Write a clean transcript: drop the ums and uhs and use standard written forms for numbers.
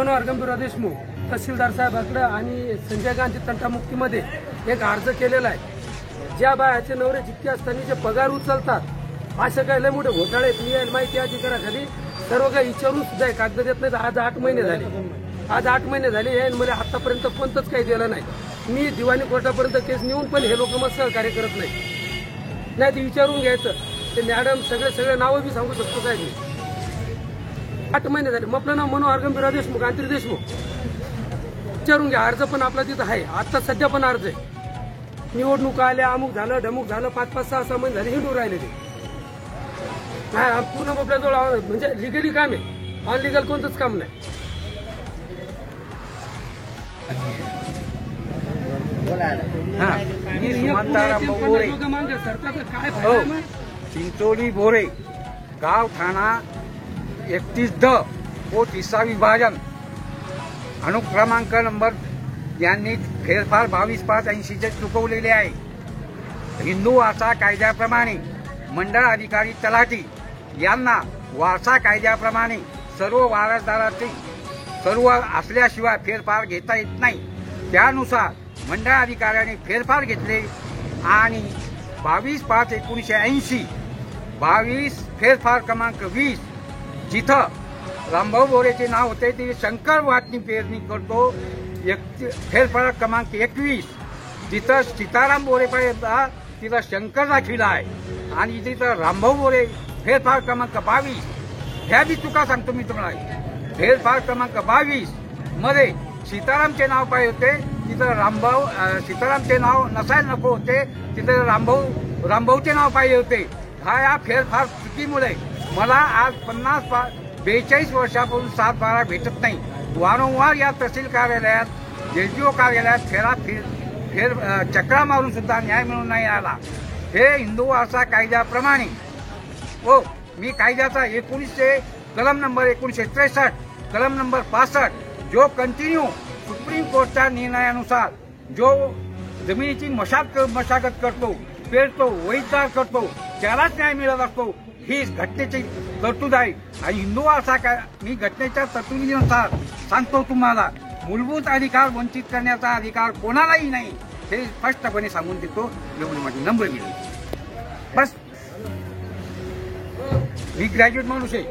मनोहर गंभीरराव देशमुख तहसीलदार साहेबांकडे आणि संजय गांधी तंटामुक्तीमध्ये एक अर्ज केलेला आहे। ज्या बायाचे नवरे जितके असताना जे पगार उचलतात असे काही लय मोठे घोटाळे मी माहिती अधिकाराखाली सर्व काही विचारून सुद्धा कागद देत नाही। आज 8 महिने झाले, आज 8 महिने झाले हे मला आतापर्यंत कोणतंच काही दिलं नाही। मी दिवाणी कोर्टापर्यंत केस नेऊन पण हे लोक मग सहकार्य करत नाही ते विचारून घ्यायचं। ते मॅडम सगळे नावं बी सांगू शकतो साहेब मी। 8 महिने झाले। मग आपलं नाव मनोहर गंभीरराव देशमुख आंतरिक देशमुख विचारून घ्या। अर्ज पण आपला तिथं आहे, आता सध्या पण अर्ज आहे। निवडणुका आल्या, अमुक झालं ढमुक झालं, 5-5, 6-6 महिने झाले हिंडून राहिले ते पूर्ण आपल्याजवळ म्हणजे लिगली काम आहे, अनलिगल कोणतंच काम नाही। चिंचोली बोरे गाव ठाणा 31D व 30 विभाजन अनुक्रमांक नंबर यांनी फेरफार 22/5/80 चुकवलेले आहे। हिंदू वारसा कायद्याप्रमाणे मंडळ अधिकारी तलाठी यांना वारसा कायद्याप्रमाणे सर्व वारसदाराचे सर्व असल्याशिवाय फेरफार घेता येत नाही। त्यानुसार मंडळ अधिकाऱ्याने फेरफार घेतले आणि 22/5/1980 22 फेरफार क्रमांक 20 जिथं रामभाऊ बोरेचे नाव होते ते शंकर वाटणी पेरणी करतो। फेरफार क्रमांक 21 जिथं सीताराम बोरे पाहिजे तिथं शंकर दाखविला आहे आणि तिथं रामभाऊ बोरे फेरफार क्रमांक 22 ह्या बी चुका सांगतो मी तुम्हाला। फेरफार क्रमांक 22 मध्ये सीतारामचे नाव पाहिजे होते तिथं सीतारामचे नाव नसायला नको होते, तिथं रामभाऊचे नाव पाहिजे होते। या फेरफार चुकीमुळे मला आज 42 वर्षापासून 7/12 भेटत नाही। वारंवार या तहसील कार्यालयात एलजीओ कार्यालयात चक्रा मारून सुद्धा न्याय मिळून नाही आला। हे हिंदू वारसा कायद्याप्रमाणे व मी कायद्याचा 1900 कलम नंबर 1963 कलम नंबर 65 जो कंटिन्यू सुप्रीम कोर्टच्या निर्णयानुसार जो जमिनीची मशागत करतो, पेरतो, वैधदार करतो त्यालाच न्याय मिळत असतो ही घटनेची तरतूद आहे। आणि हिंदू वारसा मी घटनेच्या तरतुदीनुसार सांगतो तुम्हाला मूलभूत अधिकार वंचित करण्याचा अधिकार कोणालाही नाही हे स्पष्टपणे सांगून देतो। एवढी माझी नम्र विनंती। बस मी ग्रॅज्युएट माणूस आहे।